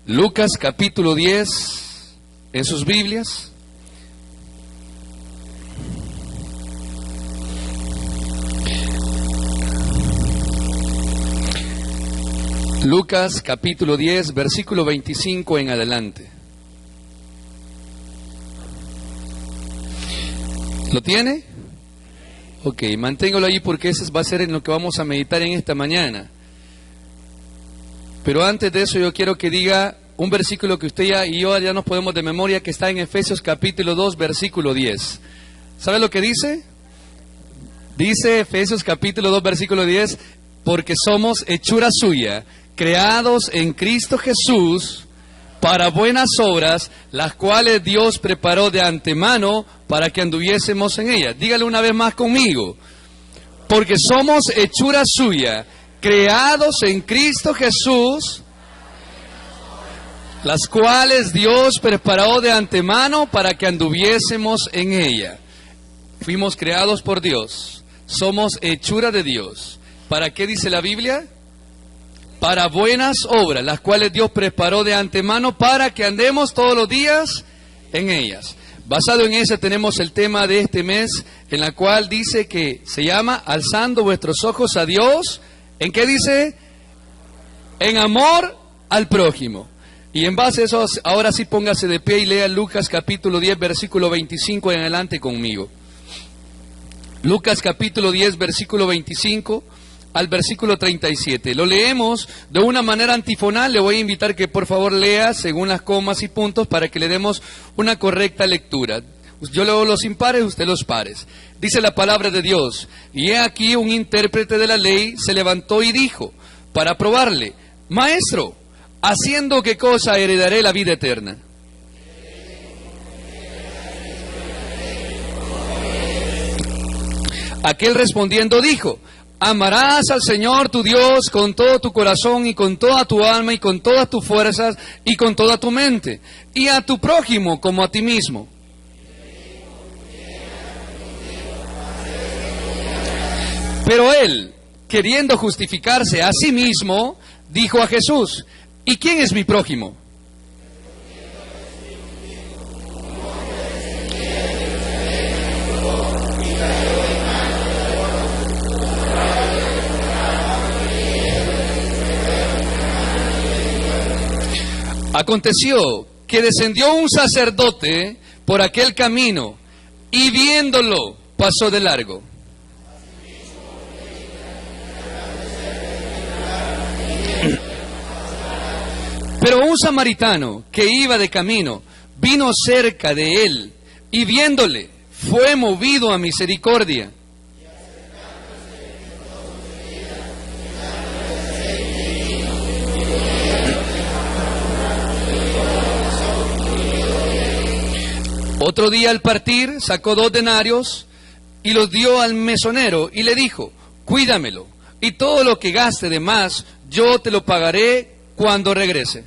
Lucas capítulo 10 en sus Biblias. Lucas capítulo 10, versículo 25 en adelante. ¿Lo tiene? Ok, manténgalo ahí porque ese va a ser en lo que vamos a meditar en esta mañana. Pero antes de eso yo quiero que diga un versículo que usted y yo ya nos podemos de memoria, que está en Efesios capítulo 2, versículo 10. ¿Sabe lo que dice? Dice Efesios capítulo 2, versículo 10, porque somos hechura suya, creados en Cristo Jesús para buenas obras, las cuales Dios preparó de antemano para que anduviésemos en ellas. Dígale una vez más conmigo. Porque somos hechura suya, creados en Cristo Jesús, las cuales Dios preparó de antemano para que anduviésemos en ella. Fuimos creados por Dios, somos hechura de Dios. ¿Para qué dice la Biblia? Para buenas obras, las cuales Dios preparó de antemano para que andemos todos los días en ellas. Basado en eso tenemos el tema de este mes, en la cual dice que se llama Alzando vuestros ojos a Dios. ¿En qué dice? En amor al prójimo. Y en base a eso, ahora sí póngase de pie y lea Lucas capítulo 10, versículo 25 en adelante conmigo. Lucas capítulo 10, versículo 25 al versículo 37. Lo leemos de una manera antifonal. Le voy a invitar que por favor lea según las comas y puntos para que le demos una correcta lectura. Yo leo los impares, usted los pares. Dice la palabra de Dios: y he aquí un intérprete de la ley se levantó y dijo, para probarle: Maestro, ¿haciendo qué cosa heredaré la vida eterna? Aquel respondiendo dijo: amarás al Señor tu Dios con todo tu corazón y con toda tu alma y con todas tus fuerzas y con toda tu mente, y a tu prójimo como a ti mismo. Pero él, queriendo justificarse a sí mismo, dijo a Jesús: ¿y quién es mi prójimo? Aconteció que descendió un sacerdote por aquel camino y viéndolo pasó de largo. Pero un samaritano que iba de camino vino cerca de él y viéndole fue movido a misericordia. Otro día al partir sacó 2 denarios y los dio al mesonero y le dijo: cuídamelo, y todo lo que gaste de más yo te lo pagaré cuando regrese.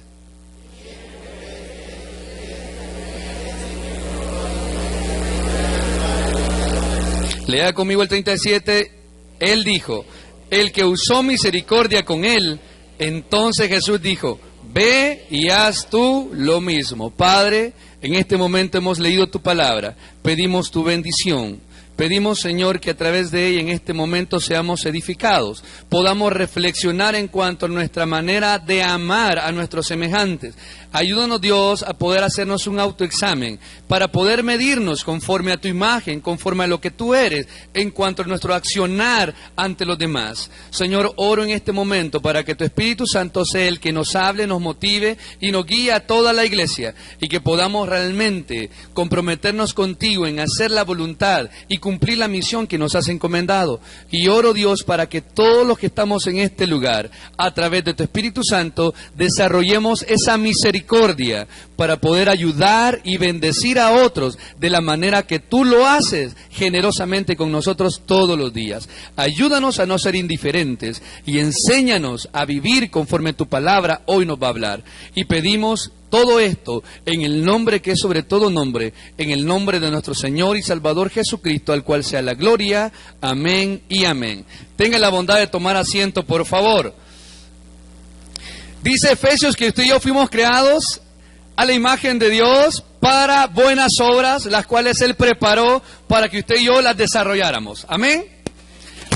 Lea conmigo el 37. Él dijo: el que usó misericordia con él. Entonces Jesús dijo: ve y haz tú lo mismo. Padre, en este momento hemos leído tu palabra, pedimos tu bendición. Pedimos, Señor, que a través de ella en este momento seamos edificados, podamos reflexionar en cuanto a nuestra manera de amar a nuestros semejantes. Ayúdanos, Dios, a poder hacernos un autoexamen, para poder medirnos conforme a tu imagen, conforme a lo que tú eres, en cuanto a nuestro accionar ante los demás. Señor, oro en este momento para que tu Espíritu Santo sea el que nos hable, nos motive y nos guíe a toda la iglesia, y que podamos realmente comprometernos contigo en hacer la voluntad y cumplir la misión que nos has encomendado. Y oro, Dios, para que todos los que estamos en este lugar, a través de tu Espíritu Santo, desarrollemos esa misericordia para poder ayudar y bendecir a otros de la manera que tú lo haces generosamente con nosotros todos los días. Ayúdanos a no ser indiferentes y enséñanos a vivir conforme tu palabra hoy nos va a hablar. Y pedimos Todo esto en el nombre que es sobre todo nombre, en el nombre de nuestro Señor y Salvador Jesucristo, al cual sea la gloria. Amén y amén. Tenga la bondad de tomar asiento, por favor. Dice Efesios que usted y yo fuimos creados a la imagen de Dios para buenas obras, las cuales Él preparó para que usted y yo las desarrolláramos. Amén.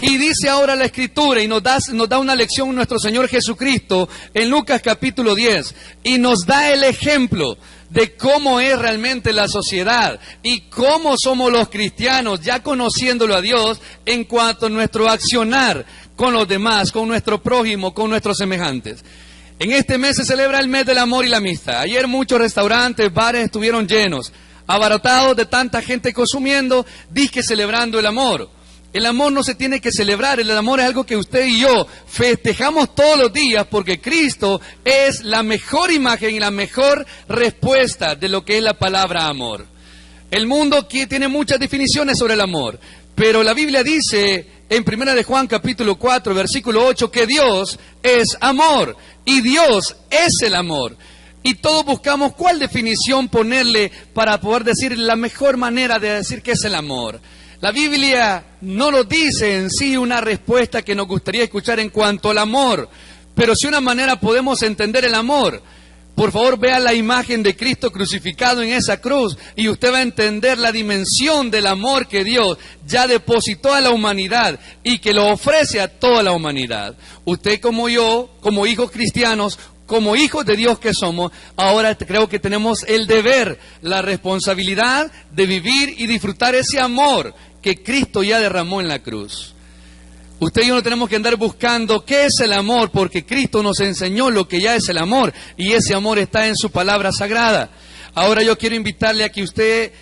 Y dice ahora la Escritura, y nos da una lección nuestro Señor Jesucristo en Lucas capítulo 10, y nos da el ejemplo de cómo es realmente la sociedad y cómo somos los cristianos, ya conociéndolo a Dios, en cuanto a nuestro accionar con los demás, con nuestro prójimo, con nuestros semejantes. En este mes se celebra el mes del amor y la amistad. Ayer muchos restaurantes, bares estuvieron llenos, abarrotados de tanta gente consumiendo, disque celebrando el amor. El amor no se tiene que celebrar, el amor es algo que usted y yo festejamos todos los días porque Cristo es la mejor imagen y la mejor respuesta de lo que es la palabra amor. El mundo tiene muchas definiciones sobre el amor, pero la Biblia dice en 1 de Juan capítulo 4, versículo 8, que Dios es amor y Dios es el amor. Y todos buscamos cuál definición ponerle para poder decir la mejor manera de decir qué es el amor. La Biblia no nos dice en sí una respuesta que nos gustaría escuchar en cuanto al amor, pero si una manera podemos entender el amor. Por favor, vea la imagen de Cristo crucificado en esa cruz y usted va a entender la dimensión del amor que Dios ya depositó a la humanidad y que lo ofrece a toda la humanidad. Usted como yo, como hijos cristianos, como hijos de Dios que somos, ahora creo que tenemos el deber, la responsabilidad de vivir y disfrutar ese amor que Cristo ya derramó en la cruz. Usted y yo no tenemos que andar buscando qué es el amor, porque Cristo nos enseñó lo que ya es el amor, y ese amor está en su palabra sagrada. Ahora yo quiero invitarle a que usted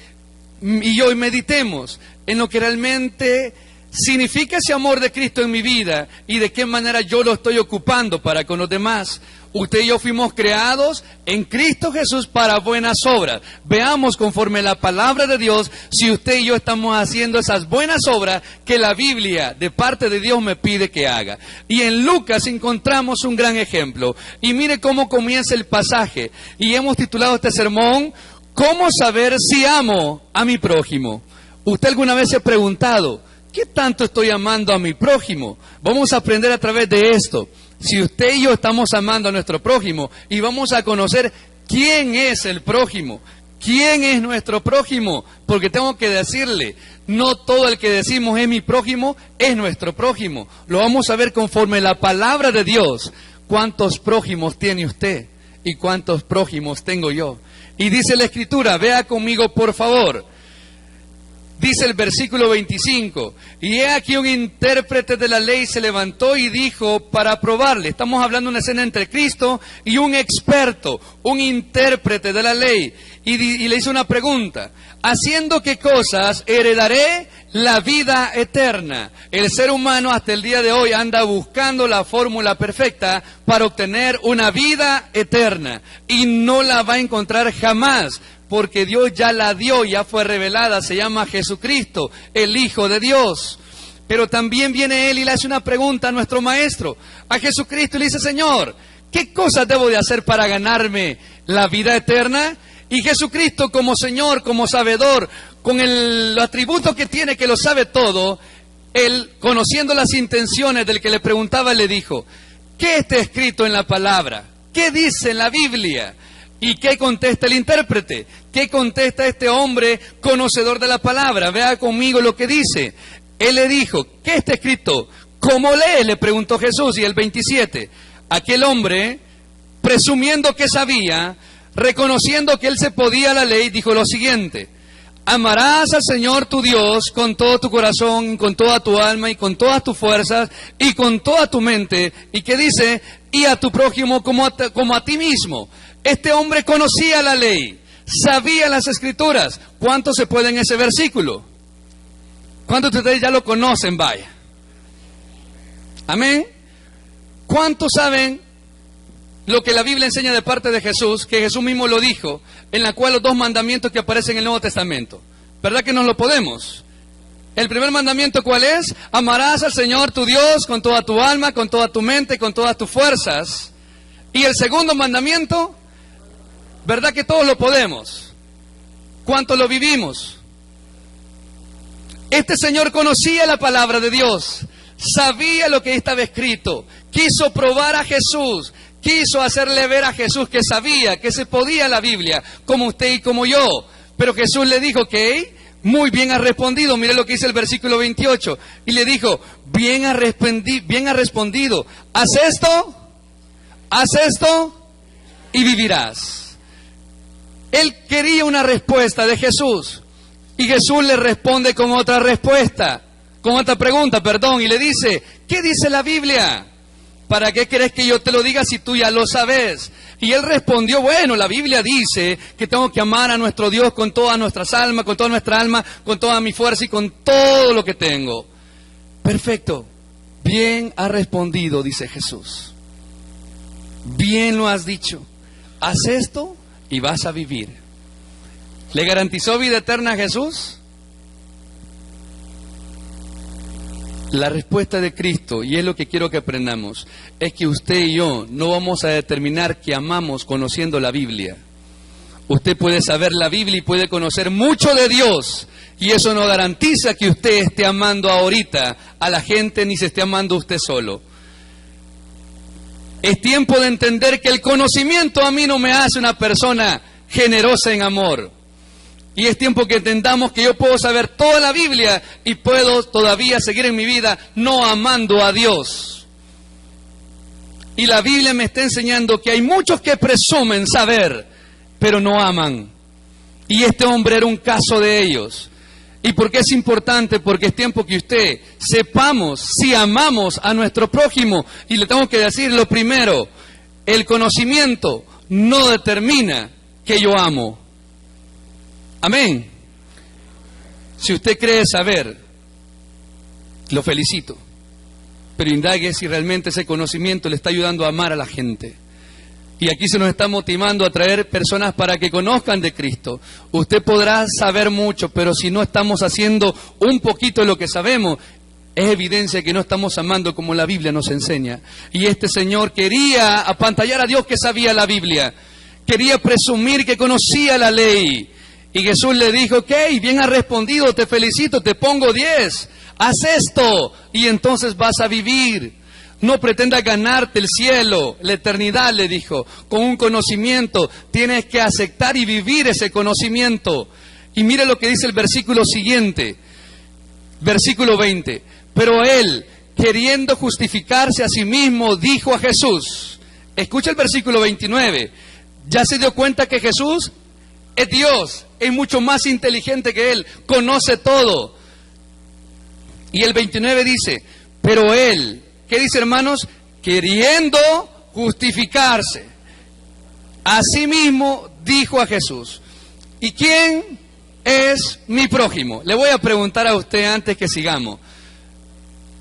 y yo meditemos en lo que realmente significa ese amor de Cristo en mi vida y de qué manera yo lo estoy ocupando para con los demás. Usted y yo fuimos creados en Cristo Jesús para buenas obras. Veamos conforme la palabra de Dios si usted y yo estamos haciendo esas buenas obras que la Biblia de parte de Dios me pide que haga. Y en Lucas encontramos un gran ejemplo. Y mire cómo comienza el pasaje. Y hemos titulado este sermón, ¿cómo saber si amo a mi prójimo? ¿Usted alguna vez se ha preguntado, ¿qué tanto estoy amando a mi prójimo? Vamos a aprender a través de esto. Si usted y yo estamos amando a nuestro prójimo y vamos a conocer quién es el prójimo, quién es nuestro prójimo, porque tengo que decirle, no todo el que decimos es mi prójimo, es nuestro prójimo. Lo vamos a ver conforme la palabra de Dios. ¿Cuántos prójimos tiene usted? ¿Y cuántos prójimos tengo yo? Y dice la Escritura, vea conmigo por favor. Dice el versículo 25, y he aquí un intérprete de la ley se levantó y dijo para probarle. Estamos hablando de una escena entre Cristo y un experto, un intérprete de la ley. Y le hizo una pregunta, ¿haciendo qué cosas heredaré la vida eterna? El ser humano hasta el día de hoy anda buscando la fórmula perfecta para obtener una vida eterna y no la va a encontrar jamás. Porque Dios ya la dio, ya fue revelada, se llama Jesucristo, el Hijo de Dios. Pero también viene Él y le hace una pregunta a nuestro Maestro, a Jesucristo, y le dice, Señor, ¿qué cosas debo de hacer para ganarme la vida eterna? Y Jesucristo como Señor, como sabedor, con el atributo que tiene, que lo sabe todo, Él, conociendo las intenciones del que le preguntaba, le dijo, ¿qué está escrito en la palabra? ¿Qué dice en la Biblia? ¿Y qué contesta el intérprete? ¿Qué contesta este hombre conocedor de la palabra? Vea conmigo lo que dice. Él le dijo, ¿qué está escrito? ¿Cómo lee? Le preguntó Jesús. Y el 27, aquel hombre, presumiendo que sabía, reconociendo que él se podía la ley, dijo lo siguiente, amarás al Señor tu Dios con todo tu corazón, con toda tu alma y con todas tus fuerzas y con toda tu mente. ¿Y qué dice? Y a tu prójimo como a ti mismo. Este hombre conocía la ley, sabía las Escrituras. ¿Cuántos se puede en ese versículo? ¿Cuántos de ustedes ya lo conocen? Vaya. Amén. ¿Cuántos saben lo que la Biblia enseña de parte de Jesús? Que Jesús mismo lo dijo, en la cual los dos mandamientos que aparecen en el Nuevo Testamento. ¿Verdad que nos lo podemos? El primer mandamiento, ¿cuál es? Amarás al Señor tu Dios con toda tu alma, con toda tu mente, con todas tus fuerzas. Y el segundo mandamiento, ¿Verdad que todos lo podemos? ¿Cuántos lo vivimos? Este señor conocía la palabra de Dios, sabía lo que estaba escrito, quiso probar a Jesús, quiso hacerle ver a Jesús que sabía, que se podía la Biblia, como usted y como yo. Pero Jesús le dijo que muy bien ha respondido. Mire lo que dice el versículo 28. Y le dijo, bien ha respondido. Haz esto y vivirás. Él quería una respuesta de Jesús. Y Jesús le responde con otra respuesta, con otra pregunta, y le dice, ¿qué dice la Biblia? ¿Para qué querés que yo te lo diga si tú ya lo sabes? Y él respondió, bueno, la Biblia dice que tengo que amar a nuestro Dios con todas nuestras almas, con toda nuestra alma, con toda mi fuerza y con todo lo que tengo. Perfecto. Bien ha respondido, dice Jesús. Bien lo has dicho. Haz esto y vas a vivir. ¿Le garantizó vida eterna a Jesús? La respuesta de Cristo, y es lo que quiero que aprendamos, es que usted y yo no vamos a determinar que amamos conociendo la Biblia. Usted puede saber la Biblia y puede conocer mucho de Dios, y eso no garantiza que usted esté amando ahorita a la gente ni se esté amando usted solo. Es tiempo de entender que el conocimiento a mí no me hace una persona generosa en amor. Y es tiempo que entendamos que yo puedo saber toda la Biblia y puedo todavía seguir en mi vida no amando a Dios. Y la Biblia me está enseñando que hay muchos que presumen saber, pero no aman. Y este hombre era un caso de ellos. ¿Y por qué es importante? Porque es tiempo que usted sepamos si amamos a nuestro prójimo. Y le tengo que decir lo primero, el conocimiento no determina que yo amo. Amén. Si usted cree saber, lo felicito. Pero indague si realmente ese conocimiento le está ayudando a amar a la gente. Y aquí se nos está motivando a traer personas para que conozcan de Cristo. Usted podrá saber mucho, pero si no estamos haciendo un poquito de lo que sabemos, es evidencia que no estamos amando como la Biblia nos enseña. Y este señor quería apantallar a Dios que sabía la Biblia. Quería presumir que conocía la ley. Y Jesús le dijo, ok, bien has respondido, te felicito, te pongo 10. Haz esto y entonces vas a vivir. No pretendas ganarte el cielo, la eternidad, le dijo, con un conocimiento. Tienes que aceptar y vivir ese conocimiento. Y mire lo que dice el versículo siguiente, versículo 20. Pero él, queriendo justificarse a sí mismo, dijo a Jesús, escucha el versículo 29, ya se dio cuenta que Jesús es Dios, es mucho más inteligente que él, conoce todo. Y el 29 dice, pero él, ¿qué dice, hermanos? Queriendo justificarse a sí mismo, dijo a Jesús, ¿y quién es mi prójimo? Le voy a preguntar a usted antes que sigamos.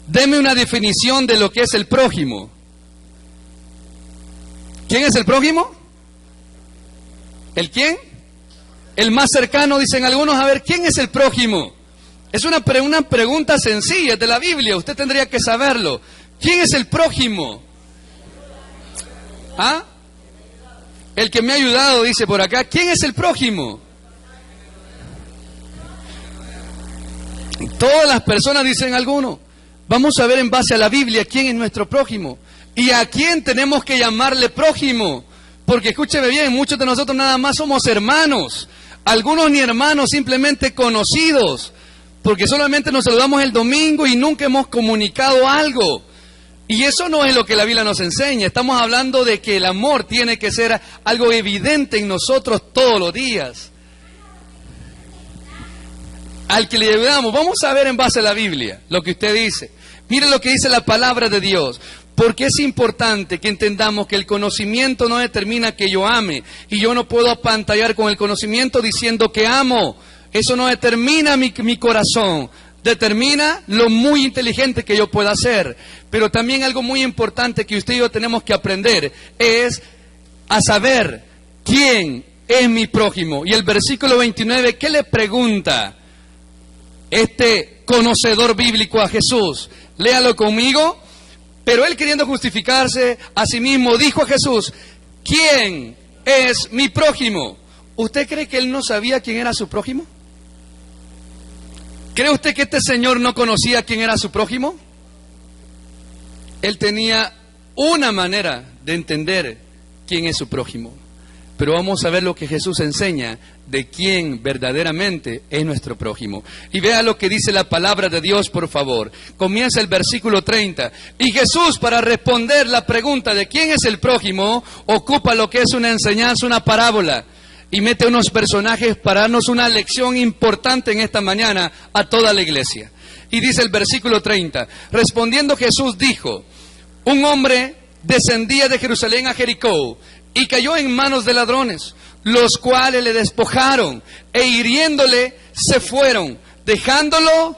Deme una definición de lo que es el prójimo. ¿Quién es el prójimo? ¿El quién? El más cercano, dicen algunos. A ver, ¿quién es el prójimo? Es una pregunta sencilla de la Biblia, usted tendría que saberlo. ¿Quién es el prójimo? ¿Ah? El que me ha ayudado, dice por acá. ¿Quién es el prójimo? Todas las personas, dicen algunos. Vamos a ver en base a la Biblia quién es nuestro prójimo. Y a quién tenemos que llamarle prójimo. Porque escúcheme bien, muchos de nosotros nada más somos hermanos. Algunos ni hermanos, simplemente conocidos. Porque solamente nos saludamos el domingo y nunca hemos comunicado algo. Y eso no es lo que la Biblia nos enseña. Estamos hablando de que el amor tiene que ser algo evidente en nosotros todos los días. Al que le ayudamos, vamos a ver en base a la Biblia lo que usted dice. Mire lo que dice la palabra de Dios. Porque es importante que entendamos que el conocimiento no determina que yo ame. Y yo no puedo apantallar con el conocimiento diciendo que amo. Eso no determina mi corazón. Determina lo muy inteligente que yo pueda ser. Pero también algo muy importante que usted y yo tenemos que aprender es a saber quién es mi prójimo. Y el versículo 29, ¿qué le pregunta este conocedor bíblico a Jesús? Léalo conmigo. Pero él, queriendo justificarse a sí mismo, dijo a Jesús, ¿quién es mi prójimo. ¿Usted cree que él no sabía quién era su prójimo? ¿Cree usted que este señor no conocía quién era su prójimo? Él tenía una manera de entender quién es su prójimo. Pero vamos a ver lo que Jesús enseña de quién verdaderamente es nuestro prójimo. Y vea lo que dice la palabra de Dios, por favor. Comienza el versículo 30. Y Jesús, para responder la pregunta de quién es el prójimo, ocupa lo que es una enseñanza, una parábola, y mete unos personajes para darnos una lección importante en esta mañana a toda la iglesia. Y dice el versículo 30, respondiendo Jesús dijo, un hombre descendía de Jerusalén a Jericó y cayó en manos de ladrones, los cuales le despojaron e hiriéndole se fueron, dejándolo.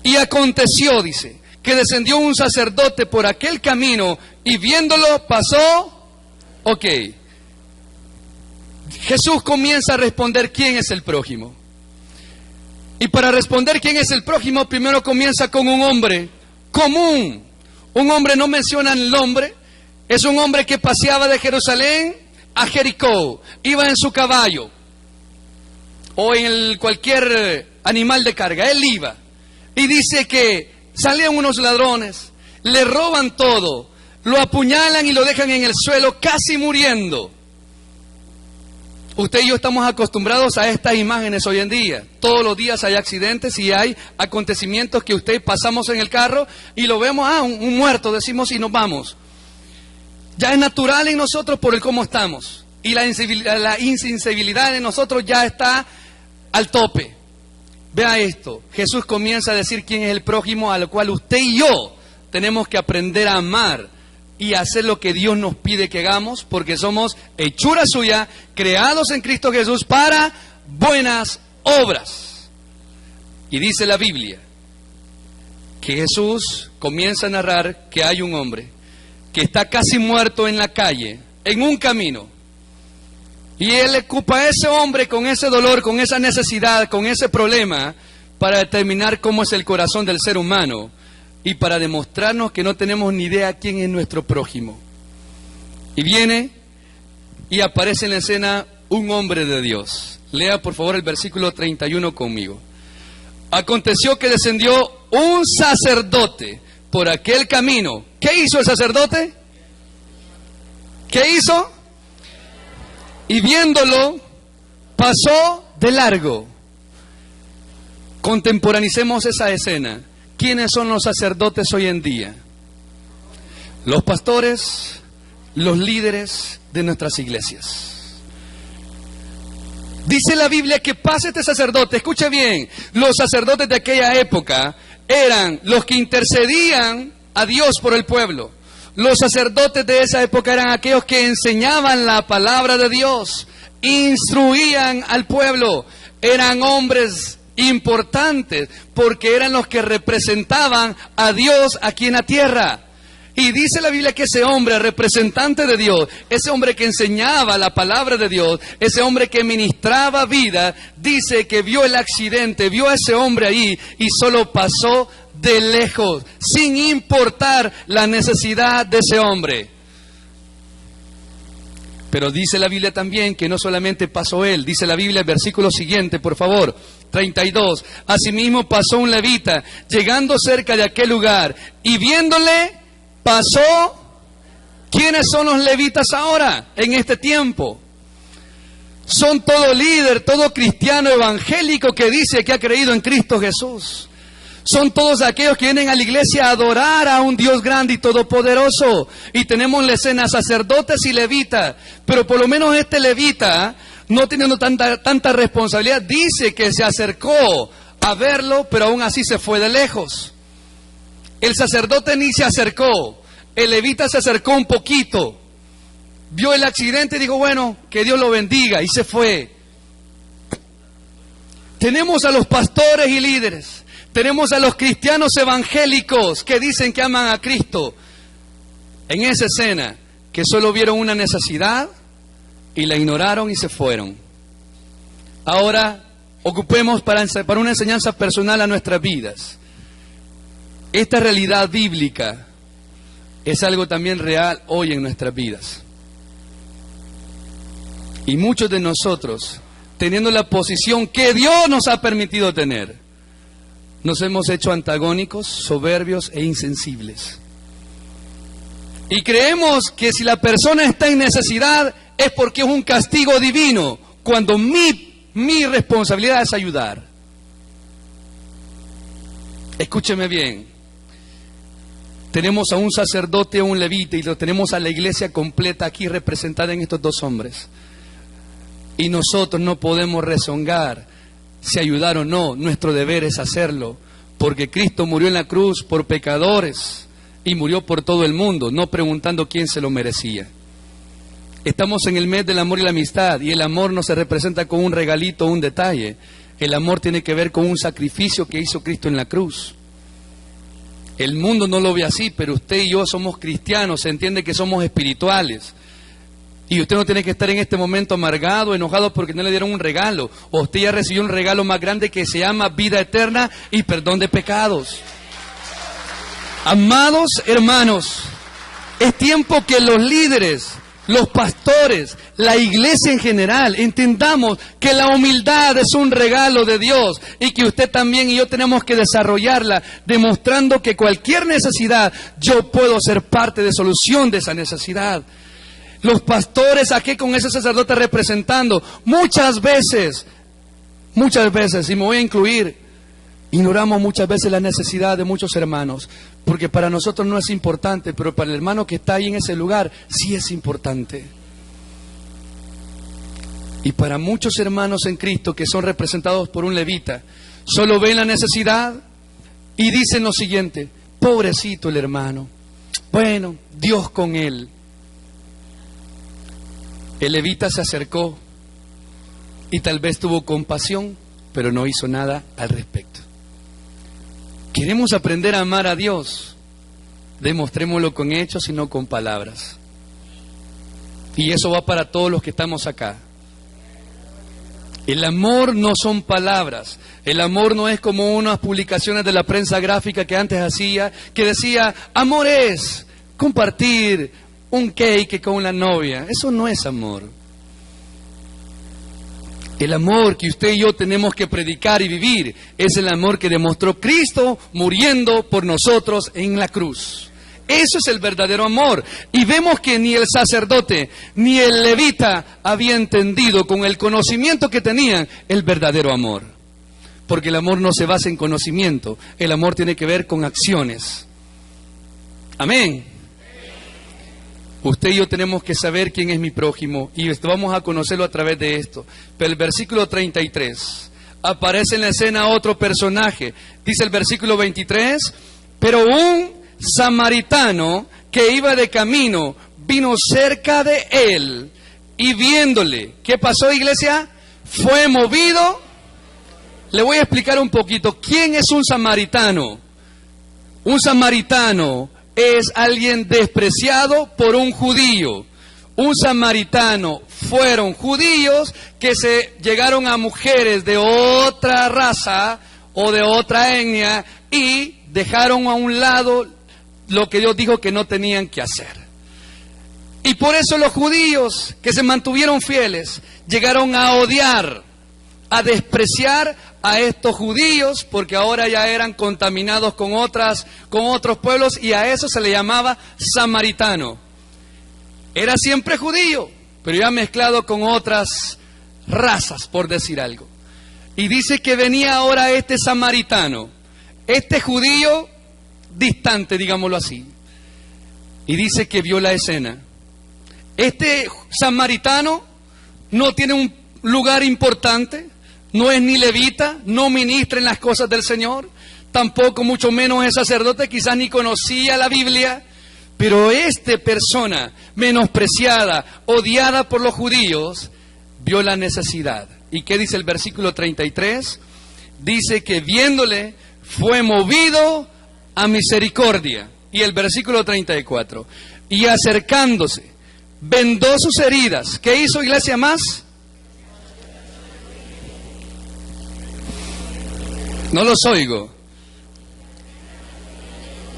Y aconteció, dice, que descendió un sacerdote por aquel camino y viéndolo pasó. Ok. Jesús comienza a responder quién es el prójimo. Y para responder quién es el prójimo, primero comienza con un hombre común. Un hombre, no menciona el nombre, es un hombre que paseaba de Jerusalén a Jericó, iba en su caballo o en cualquier animal de carga, él iba. Y dice que salían unos ladrones, le roban todo, lo apuñalan y lo dejan en el suelo casi muriendo. Usted y yo estamos acostumbrados a estas imágenes hoy en día. Todos los días hay accidentes y hay acontecimientos que usted pasamos en el carro y lo vemos, un muerto, decimos y nos vamos. Ya es natural en nosotros por el cómo estamos. Y la insensibilidad de nosotros ya está al tope. Vea esto, Jesús comienza a decir quién es el prójimo, a lo cual usted y yo tenemos que aprender a amar y hacer lo que Dios nos pide que hagamos, porque somos hechura suya, creados en Cristo Jesús para buenas obras. Y dice la Biblia que Jesús comienza a narrar que hay un hombre que está casi muerto en la calle, en un camino, y él ocupa a ese hombre con ese dolor, con esa necesidad, con ese problema, para determinar cómo es el corazón del ser humano y para demostrarnos que no tenemos ni idea quién es nuestro prójimo. Y viene y aparece en la escena un hombre de Dios. Lea por favor el versículo 31 conmigo. Aconteció que descendió un sacerdote por aquel camino. ¿Qué hizo el sacerdote? ¿Qué hizo? Y viéndolo, pasó de largo. Contemporanicemos esa escena. ¿Quiénes son los sacerdotes hoy en día? Los pastores, los líderes de nuestras iglesias. Dice la Biblia que pasa este sacerdote, escuche bien, los sacerdotes de aquella época eran los que intercedían a Dios por el pueblo. Los sacerdotes de esa época eran aquellos que enseñaban la palabra de Dios, instruían al pueblo, eran hombres importantes porque eran los que representaban a Dios aquí en la tierra. Y dice la Biblia que ese hombre, representante de Dios, ese hombre que enseñaba la palabra de Dios, ese hombre que ministraba vida, dice que vio el accidente, vio a ese hombre ahí y solo pasó de lejos, sin importar la necesidad de ese hombre. Pero dice la Biblia también que no solamente pasó él, dice la Biblia el versículo siguiente, por favor, 32. Asimismo pasó un levita, llegando cerca de aquel lugar, y viéndole, pasó. ¿Quiénes son los levitas ahora, en este tiempo? Son todo líder, todo cristiano evangélico que dice que ha creído en Cristo Jesús. Son todos aquellos que vienen a la iglesia a adorar a un Dios grande y todopoderoso. Y tenemos la escena sacerdotes y levitas. Pero por lo menos este levita, no teniendo tanta responsabilidad, dice que se acercó a verlo, pero aún así se fue de lejos. El sacerdote ni se acercó. El levita se acercó un poquito. Vio el accidente y dijo, bueno, que Dios lo bendiga. Y se fue. Tenemos a los pastores y líderes. Tenemos a los cristianos evangélicos que dicen que aman a Cristo. En esa escena, que solo vieron una necesidad y la ignoraron y se fueron. Ahora, ocupemos para una enseñanza personal a nuestras vidas. Esta realidad bíblica es algo también real hoy en nuestras vidas. Y muchos de nosotros, teniendo la posición que Dios nos ha permitido tener, nos hemos hecho antagónicos, soberbios e insensibles. Y creemos que si la persona está en necesidad es porque es un castigo divino, cuando mi responsabilidad es ayudar. Escúcheme bien. Tenemos a un sacerdote, a un levita, y lo tenemos a la iglesia completa aquí representada en estos dos hombres. Y nosotros no podemos rezongar si ayudar o no. Nuestro deber es hacerlo, porque Cristo murió en la cruz por pecadores y murió por todo el mundo, no preguntando quién se lo merecía. Estamos en el mes del amor y la amistad, y el amor no se representa con un regalito o un detalle. El amor tiene que ver con un sacrificio que hizo Cristo en la cruz. El mundo no lo ve así, pero usted y yo somos cristianos, se entiende que somos espirituales. Y usted no tiene que estar en este momento amargado, enojado porque no le dieron un regalo. O usted ya recibió un regalo más grande que se llama vida eterna y perdón de pecados. Amados hermanos, es tiempo que los líderes, los pastores, la iglesia en general, entendamos que la humildad es un regalo de Dios y que usted también y yo tenemos que desarrollarla, demostrando que cualquier necesidad, yo puedo ser parte de solución de esa necesidad. Los pastores aquí con ese sacerdote representando, muchas veces, y me voy a incluir, ignoramos muchas veces la necesidad de muchos hermanos, porque para nosotros no es importante, pero para el hermano que está ahí en ese lugar, sí es importante. Y para muchos hermanos en Cristo que son representados por un levita, solo ven la necesidad y dicen lo siguiente: pobrecito el hermano, bueno, Dios con él. El levita se acercó y tal vez tuvo compasión, pero no hizo nada al respecto. Queremos aprender a amar a Dios, demostrémoslo con hechos y no con palabras. Y eso va para todos los que estamos acá. El amor no son palabras. El amor no es como unas publicaciones de la prensa gráfica que antes hacía, que decía, amor es compartir un cake con la novia. Eso no es amor. El amor que usted y yo tenemos que predicar y vivir es el amor que demostró Cristo muriendo por nosotros en la cruz. Eso es el verdadero amor. Y vemos que ni el sacerdote ni el levita había entendido con el conocimiento que tenían el verdadero amor. Porque el amor no se basa en conocimiento, el amor tiene que ver con acciones. Amén. Usted y yo tenemos que saber quién es mi prójimo y vamos a conocerlo a través de esto. Pero el versículo 33, aparece en la escena otro personaje. Dice el versículo 23, pero un samaritano que iba de camino vino cerca de él y viéndole, ¿qué pasó, iglesia? Fue movido. Le voy a explicar un poquito. ¿Quién es un samaritano? Un samaritano es alguien despreciado por un judío. Un samaritano fueron judíos que se llegaron a mujeres de otra raza o de otra etnia y dejaron a un lado lo que Dios dijo que no tenían que hacer. Y por eso los judíos que se mantuvieron fieles llegaron a odiar, a despreciar a estos judíos, porque ahora ya eran contaminados con otros pueblos, y a eso se le llamaba samaritano. Era siempre judío, pero ya mezclado con otras razas, por decir algo. Y dice que venía ahora este samaritano, este judío distante, digámoslo así. Y dice que vio la escena. Este samaritano no tiene un lugar importante, no es ni levita, no ministra en las cosas del Señor, tampoco mucho menos es sacerdote, quizás ni conocía la Biblia, pero esta persona menospreciada, odiada por los judíos, vio la necesidad. ¿Y qué dice el versículo 33? Dice que viéndole fue movido a misericordia. Y el versículo 34, y acercándose, vendó sus heridas. ¿Qué hizo, iglesia, más? No los oigo.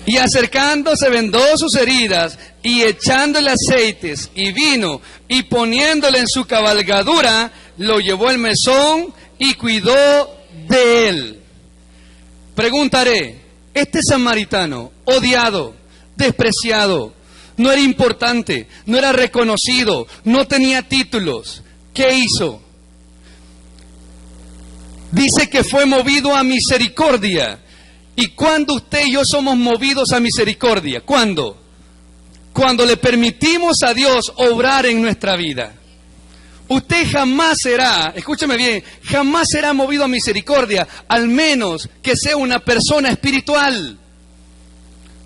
Y acercándose vendó sus heridas y echándole aceites y vino y poniéndole en su cabalgadura, lo llevó al mesón y cuidó de él. Preguntaré, este samaritano, odiado, despreciado, no era importante, no era reconocido, no tenía títulos, ¿qué hizo? Dice que fue movido a misericordia. ¿Y cuándo usted y yo somos movidos a misericordia? ¿Cuándo? Cuando le permitimos a Dios obrar en nuestra vida. Usted jamás será, escúcheme bien, jamás será movido a misericordia, al menos que sea una persona espiritual.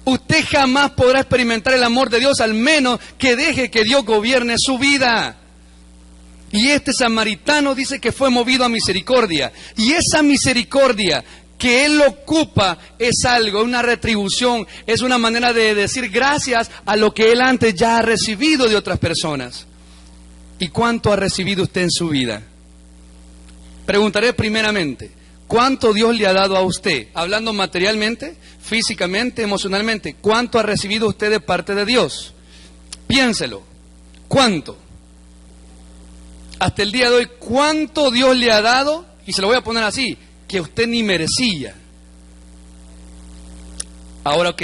Usted jamás podrá experimentar el amor de Dios, al menos que deje que Dios gobierne su vida. Y este samaritano dice que fue movido a misericordia. Y esa misericordia que él ocupa es algo, una retribución, es una manera de decir gracias a lo que él antes ya ha recibido de otras personas. ¿Y cuánto ha recibido usted en su vida? Preguntaré primeramente, ¿cuánto Dios le ha dado a usted? Hablando materialmente, físicamente, emocionalmente, ¿cuánto ha recibido usted de parte de Dios? Piénselo, ¿cuánto? Hasta el día de hoy, ¿cuánto Dios le ha dado? Y se lo voy a poner así, que usted ni merecía. Ahora, ok,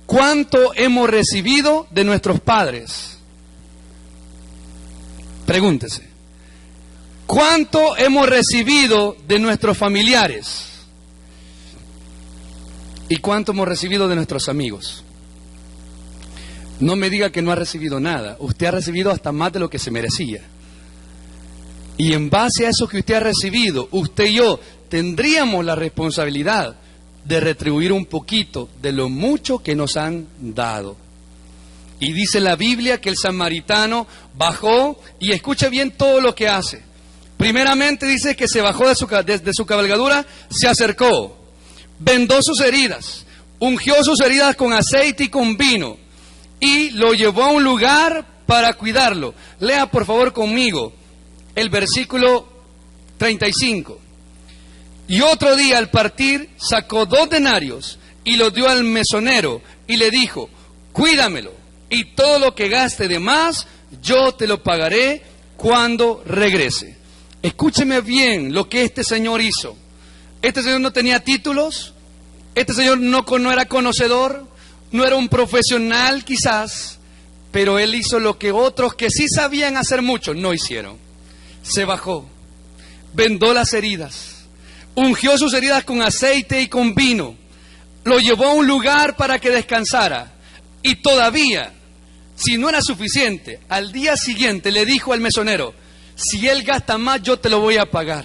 ¿cuánto hemos recibido de nuestros padres? Pregúntese. ¿Cuánto hemos recibido de nuestros familiares? ¿Y cuánto hemos recibido de nuestros amigos? No me diga que no ha recibido nada. Usted ha recibido hasta más de lo que se merecía. Y en base a eso que usted ha recibido, usted y yo tendríamos la responsabilidad de retribuir un poquito de lo mucho que nos han dado. Y dice la Biblia que el samaritano bajó, y escuche bien todo lo que hace. Primeramente dice que se bajó de su cabalgadura, se acercó, vendó sus heridas, ungió sus heridas con aceite y con vino, y lo llevó a un lugar para cuidarlo. Lea por favor conmigo el versículo 35. Y otro día al partir sacó 2 denarios y los dio al mesonero y le dijo, cuídamelo, y todo lo que gaste de más yo te lo pagaré cuando regrese. Escúcheme bien lo que este señor hizo. Este señor no tenía títulos, este señor no era conocedor, no era un profesional quizás, pero él hizo lo que otros que sí sabían hacer mucho no hicieron. Se bajó, vendó las heridas, ungió sus heridas con aceite y con vino, lo llevó a un lugar para que descansara, y todavía, si no era suficiente, al día siguiente le dijo al mesonero, si él gasta más yo te lo voy a pagar.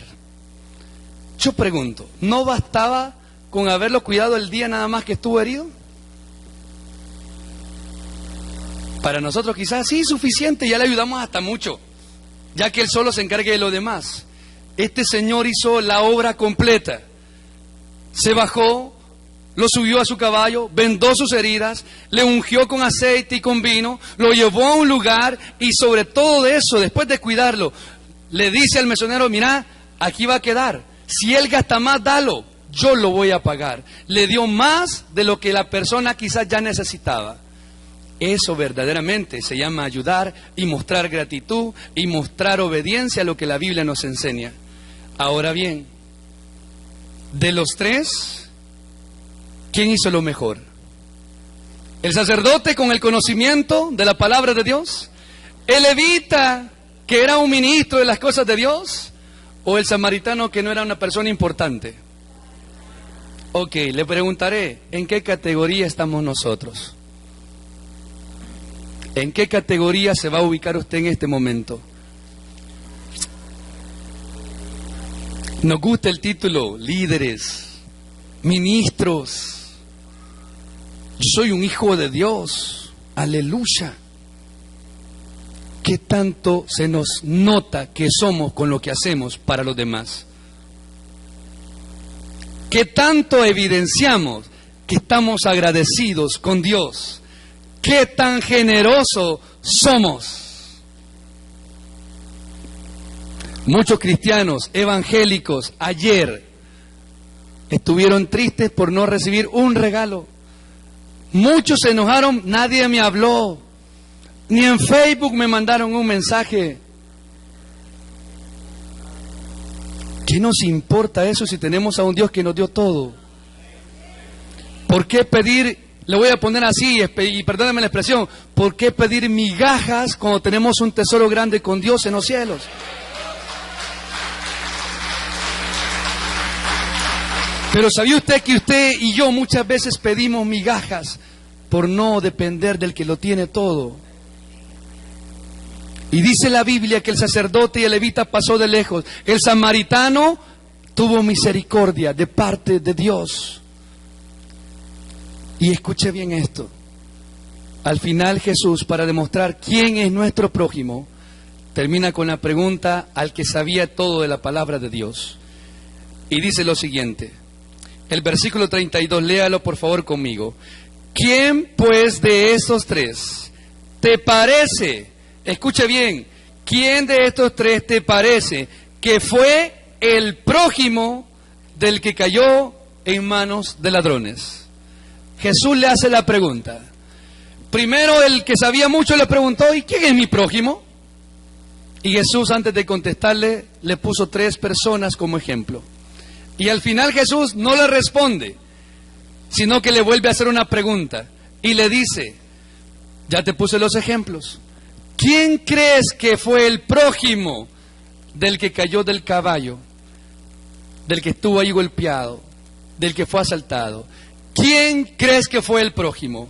Yo pregunto, ¿no bastaba con haberlo cuidado el día nada más que estuvo herido? Para nosotros quizás sí, suficiente, ya le ayudamos hasta mucho, ya que él solo se encargue de lo demás. Este señor hizo la obra completa. Se bajó, lo subió a su caballo, vendó sus heridas, le ungió con aceite y con vino, lo llevó a un lugar y sobre todo eso, después de cuidarlo, le dice al mesonero, mira, aquí va a quedar. Si él gasta más, dalo, yo lo voy a pagar. Le dio más de lo que la persona quizás ya necesitaba. Eso verdaderamente se llama ayudar y mostrar gratitud y mostrar obediencia a lo que la Biblia nos enseña. Ahora bien, de los 3, ¿quién hizo lo mejor? ¿El sacerdote con el conocimiento de la palabra de Dios? ¿El levita que era un ministro de las cosas de Dios? ¿O el samaritano que no era una persona importante? Ok, le preguntaré, ¿en qué categoría estamos nosotros? ¿En qué categoría se va a ubicar usted en este momento? Nos gusta el título, líderes, ministros. Yo soy un hijo de Dios, aleluya. ¿Qué tanto se nos nota que somos con lo que hacemos para los demás? ¿Qué tanto evidenciamos que estamos agradecidos con Dios? ¿Qué tan generosos somos? Muchos cristianos evangélicos ayer estuvieron tristes por no recibir un regalo. Muchos se enojaron, nadie me habló. Ni en Facebook me mandaron un mensaje. ¿Qué nos importa eso si tenemos a un Dios que nos dio todo? ¿Por qué pedir, le voy a poner así, y perdónenme la expresión, ¿por qué pedir migajas cuando tenemos un tesoro grande con Dios en los cielos? Pero ¿sabía usted que usted y yo muchas veces pedimos migajas por no depender del que lo tiene todo? Y dice la Biblia que el sacerdote y el levita pasó de lejos. El samaritano tuvo misericordia de parte de Dios. Y escuche bien esto. Al final Jesús, para demostrar quién es nuestro prójimo, termina con la pregunta al que sabía todo de la palabra de Dios. Y dice lo siguiente. El versículo 32, léalo por favor conmigo. ¿Quién pues de estos tres te parece? Escuche bien, ¿quién de estos tres te parece que fue el prójimo del que cayó en manos de ladrones? Jesús le hace la pregunta. Primero el que sabía mucho le preguntó, ¿y quién es mi prójimo? Y Jesús, antes de contestarle, le puso 3 personas como ejemplo. Y al final Jesús no le responde, sino que le vuelve a hacer una pregunta. Y le dice, ya te puse los ejemplos. ¿Quién crees que fue el prójimo del que cayó del caballo, del que estuvo ahí golpeado, del que fue asaltado? ¿Quién crees que fue el prójimo?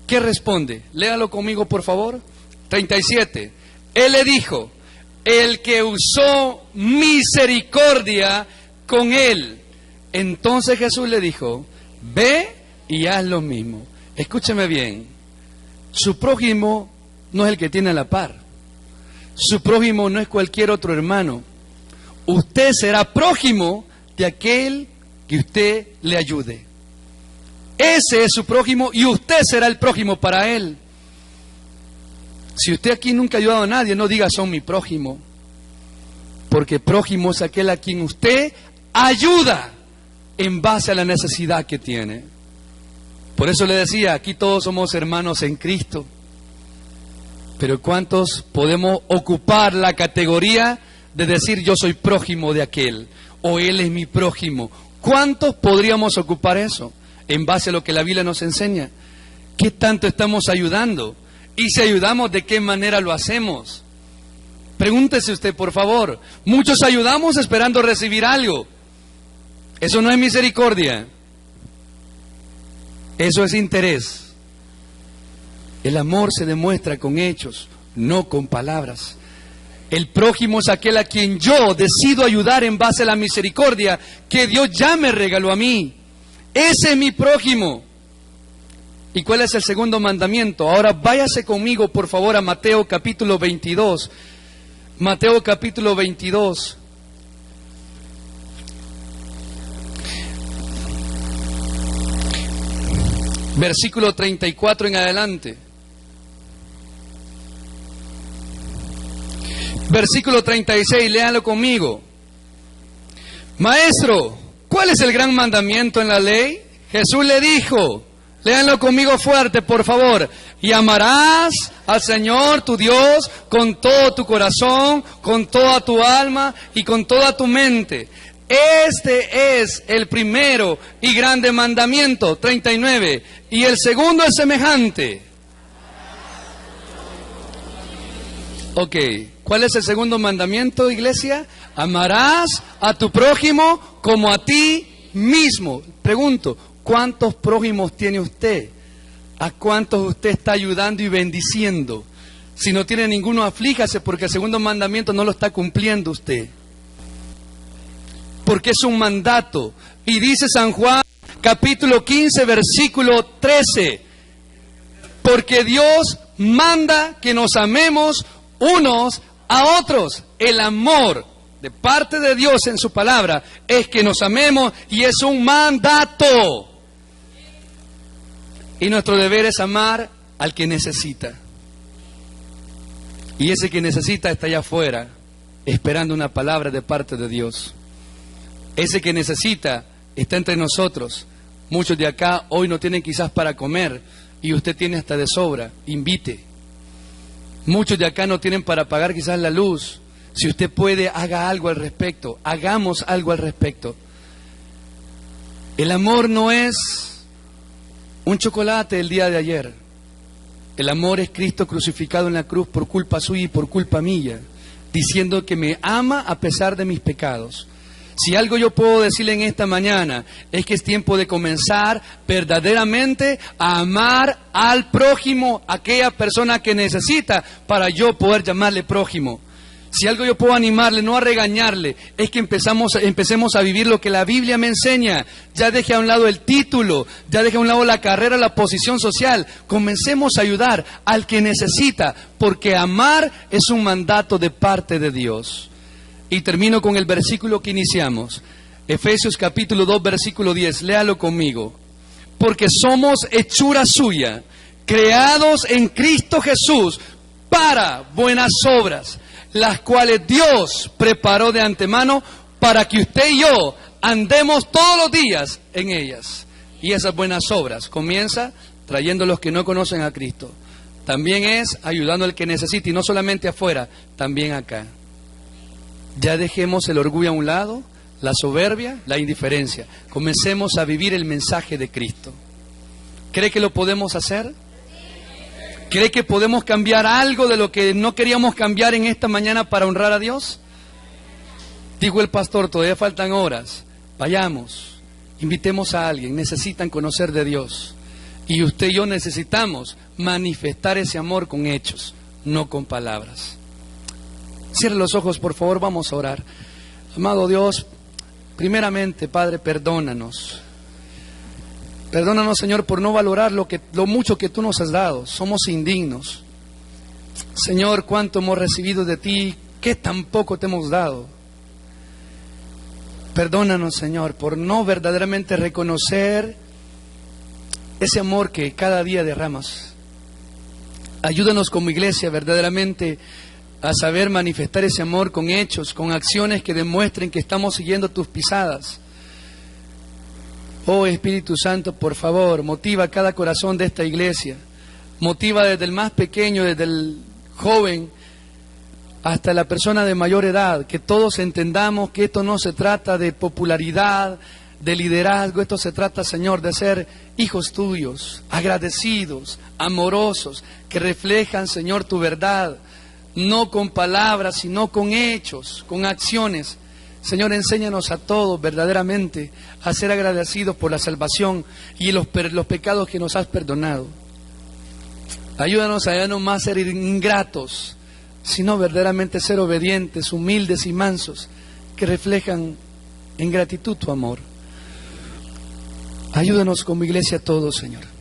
¿Qué responde? Léalo conmigo, por favor. 37. Él le dijo, el que usó misericordia con él. Entonces Jesús le dijo, ve y haz lo mismo. Escúcheme bien. Su prójimo no es el que tiene a la par. Su prójimo no es cualquier otro hermano. Usted será prójimo de aquel que usted le ayude. Ese es su prójimo y usted será el prójimo para él. Si usted aquí nunca ha ayudado a nadie, no diga son mi prójimo. Porque prójimo es aquel a quien usted ayuda en base a la necesidad que tiene. Por eso le decía, aquí todos somos hermanos en Cristo. Pero ¿cuántos podemos ocupar la categoría de decir yo soy prójimo de aquel? O él es mi prójimo. ¿Cuántos podríamos ocupar eso? En base a lo que la Biblia nos enseña. ¿Qué tanto estamos ayudando? Y si ayudamos, ¿de qué manera lo hacemos? Pregúntese usted, por favor. Muchos ayudamos esperando recibir algo. Eso no es misericordia. Eso es interés. El amor se demuestra con hechos, no con palabras. El prójimo es aquel a quien yo decido ayudar en base a la misericordia que Dios ya me regaló a mí. Ese es mi prójimo. ¿Y cuál es el segundo mandamiento? Ahora váyase conmigo, por favor, a Mateo capítulo 22. Mateo capítulo 22. Versículo 34 en adelante. Versículo 36, léanlo conmigo. Maestro, ¿cuál es el gran mandamiento en la ley? Jesús le dijo, léanlo conmigo fuerte, por favor. Y amarás al Señor tu Dios con todo tu corazón, con toda tu alma y con toda tu mente. Este es el primero y grande mandamiento, 39. Y el segundo es semejante. Ok, ¿cuál es el segundo mandamiento, iglesia? Amarás a tu prójimo como a ti mismo. Pregunto, ¿cuántos prójimos tiene usted? ¿A cuántos usted está ayudando y bendiciendo? Si no tiene ninguno, aflíjase porque el segundo mandamiento no lo está cumpliendo usted. Porque es un mandato. Y dice San Juan, capítulo 15, versículo 13. Porque Dios manda que nos amemos unos a otros. El amor de parte de Dios en su palabra es que nos amemos y es un mandato. Y nuestro deber es amar al que necesita. Y ese que necesita está allá afuera, esperando una palabra de parte de Dios. Ese que necesita está entre nosotros, Muchos de acá hoy no tienen quizás para comer y usted tiene hasta de sobra. Invite. Muchos de acá no tienen para pagar quizás la luz. Si usted puede, haga algo al respecto. Hagamos algo al respecto. El amor no es un chocolate del día de ayer. El amor es Cristo crucificado en la cruz por culpa suya y por culpa mía, diciendo que me ama a pesar de mis pecados. Si algo yo puedo decirle en esta mañana es que es tiempo de comenzar verdaderamente a amar al prójimo, aquella persona que necesita, para yo poder llamarle prójimo. Si algo yo puedo animarle, no a regañarle, es que empecemos a vivir lo que la Biblia me enseña. Ya deje a un lado el título, ya deje a un lado la carrera, la posición social. Comencemos a ayudar al que necesita, porque amar es un mandato de parte de Dios. Y termino con el versículo que iniciamos. Efesios capítulo 2, versículo 10. Léalo conmigo. Porque somos hechura suya, creados en Cristo Jesús para buenas obras, las cuales Dios preparó de antemano para que usted y yo andemos todos los días en ellas. Y esas buenas obras comienza trayendo a los que no conocen a Cristo. También es ayudando al que necesita, y no solamente afuera, también acá. Ya dejemos el orgullo a un lado, la soberbia, la indiferencia. Comencemos a vivir el mensaje de Cristo. ¿Cree que lo podemos hacer? ¿Cree que podemos cambiar algo de lo que no queríamos cambiar en esta mañana para honrar a Dios? Dijo el pastor, todavía faltan horas. Vayamos, invitemos a alguien, necesitan conocer de Dios. Y usted y yo necesitamos manifestar ese amor con hechos, no con palabras. Cierre los ojos, por favor, vamos a orar. Amado Dios, primeramente, Padre, perdónanos. Perdónanos, Señor, por no valorar lo mucho que tú nos has dado. Somos indignos. Señor, cuánto hemos recibido de ti, qué tan poco te hemos dado. Perdónanos, Señor, por no verdaderamente reconocer ese amor que cada día derramas. Ayúdanos como iglesia verdaderamente a saber manifestar ese amor con hechos, con acciones que demuestren que estamos siguiendo tus pisadas. Oh Espíritu Santo, por favor, motiva cada corazón de esta iglesia. Motiva desde el más pequeño, desde el joven, hasta la persona de mayor edad, que todos entendamos que esto no se trata de popularidad, de liderazgo, esto se trata, Señor, de ser hijos tuyos, agradecidos, amorosos, que reflejan, Señor, tu verdad, no con palabras, sino con hechos, con acciones. Señor, enséñanos a todos verdaderamente a ser agradecidos por la salvación y los pecados que nos has perdonado. Ayúdanos a ya no más ser ingratos, sino verdaderamente ser obedientes, humildes y mansos, que reflejan en gratitud tu amor. Ayúdanos como iglesia a todos, Señor.